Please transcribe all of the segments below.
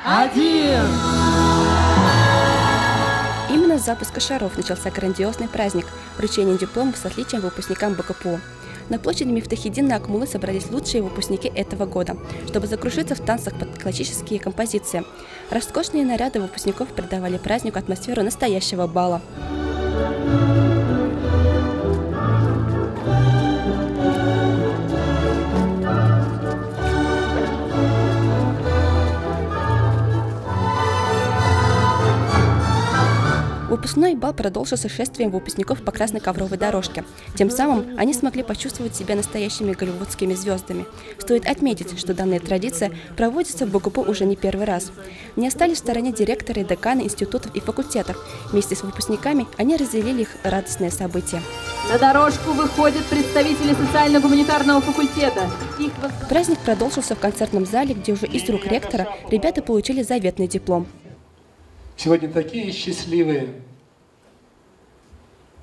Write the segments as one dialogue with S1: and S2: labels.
S1: 1.
S2: Именно с запуска шаров начался грандиозный праздник – вручение дипломов с отличием выпускникам БКПУ. На площади Мифтахиддина Акмуллы собрались лучшие выпускники этого года, чтобы закружиться в танцах под классические композиции. Роскошные наряды выпускников придавали празднику атмосферу настоящего бала. Выпускной бал продолжился шествием выпускников по красной ковровой дорожке. Тем самым они смогли почувствовать себя настоящими голливудскими звездами. Стоит отметить, что данная традиция проводится в БКПУ уже не первый раз. Не остались в стороне директоры и деканы институтов и факультетов. Вместе с выпускниками они разделили их радостное событие.
S1: На дорожку выходят представители социально-гуманитарного факультета.
S2: Праздник продолжился в концертном зале, где уже из рук ректора ребята получили заветный диплом.
S3: Сегодня такие счастливые.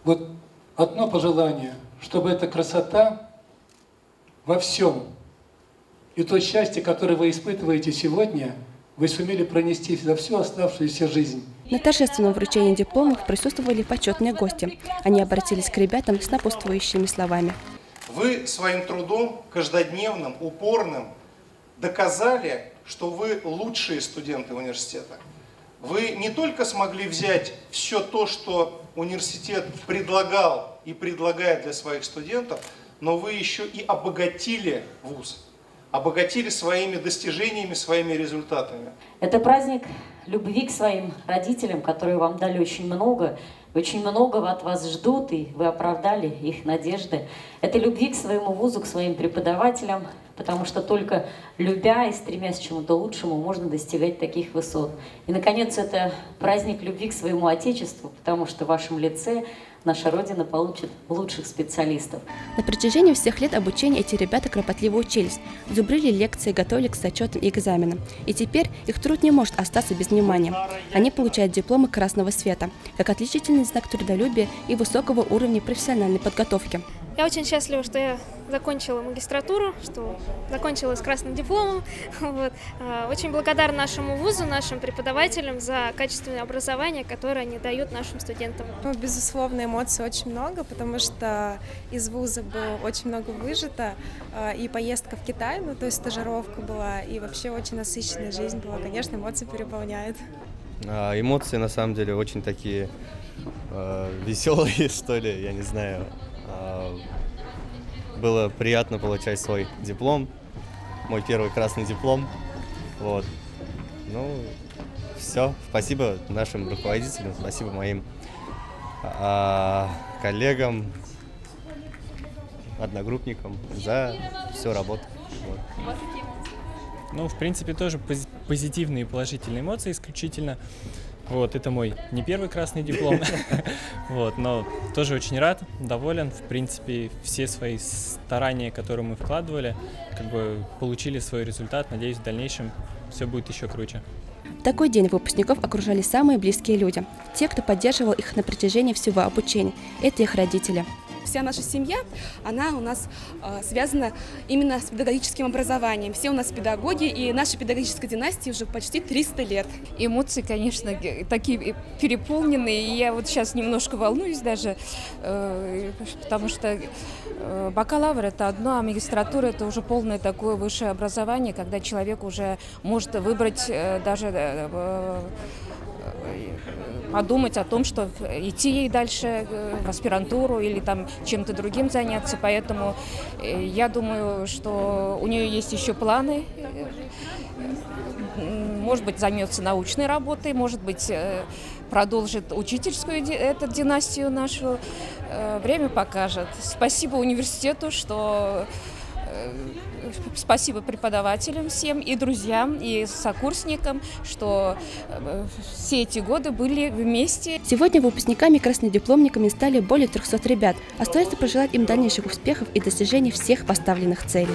S3: Вот одно пожелание, чтобы эта красота во всем и то счастье, которое вы испытываете сегодня, вы сумели пронести за всю оставшуюся жизнь.
S2: На торжественном вручении дипломов присутствовали почетные гости. Они обратились к ребятам с напутствующими словами.
S4: Вы своим трудом, каждодневным, упорным, доказали, что вы лучшие студенты университета. Вы не только смогли взять все то, что университет предлагал и предлагает для своих студентов, но вы еще и обогатили вуз, обогатили своими достижениями, своими результатами.
S5: Это праздник любви к своим родителям, которые вам дали очень многого от вас ждут, и вы оправдали их надежды. Это любви к своему вузу, к своим преподавателям, потому что только любя и стремясь к чему-то лучшему, можно достигать таких высот. И, наконец, это праздник любви к своему Отечеству, потому что в вашем лице наша Родина получит лучших специалистов.
S2: На протяжении всех лет обучения эти ребята кропотливо учились, зубрили лекции, готовились к зачетам и экзаменам. И теперь их труд не может остаться без внимания. Они получают дипломы красного цвета, как отличительный знак трудолюбия и высокого уровня профессиональной подготовки.
S6: Я очень счастлива, что я закончила магистратуру, что закончила с красным дипломом. Вот. Очень благодарна нашему вузу, нашим преподавателям за качественное образование, которое они дают нашим студентам.
S7: Безусловно, эмоций очень много, потому что из вуза было очень много выжато, и поездка в Китай, то есть стажировка была, и вообще очень насыщенная жизнь была. Конечно, эмоции переполняют.
S8: Эмоции на самом деле очень такие веселые, что ли, я не знаю. Было приятно получать свой диплом, мой первый красный диплом. Вот. Ну, все. Спасибо нашим руководителям, спасибо моим коллегам, одногруппникам за всю работу. Вот.
S9: Ну, в принципе, тоже позитивные и положительные эмоции исключительно. Вот, это мой не первый красный диплом, вот, но тоже очень рад, доволен. В принципе, все свои старания, которые мы вкладывали, получили свой результат. Надеюсь, в дальнейшем все будет еще круче.
S2: В такой день выпускников окружали самые близкие люди, те, кто поддерживал их на протяжении всего обучения. Это их родители.
S10: Вся наша семья, она у нас связана именно с педагогическим образованием. Все у нас педагоги, и наша педагогическая династия уже почти 300 лет.
S11: Эмоции, конечно, такие переполненные. И я вот сейчас немножко волнуюсь даже, потому что бакалавр – это одно, а магистратура – это уже полное такое высшее образование, когда человек уже может выбрать даже подумать о том, что идти ей дальше в аспирантуру или там чем-то другим заняться. Поэтому я думаю, что у нее есть еще планы. Может быть, займется научной работой, может быть, продолжит учительскую династию нашу. Время покажет. Спасибо университету, что... Спасибо преподавателям всем и друзьям, и сокурсникам, что все эти годы были вместе.
S2: Сегодня выпускниками и краснодипломниками стали более 300 ребят. Остается пожелать им дальнейших успехов и достижений всех поставленных целей.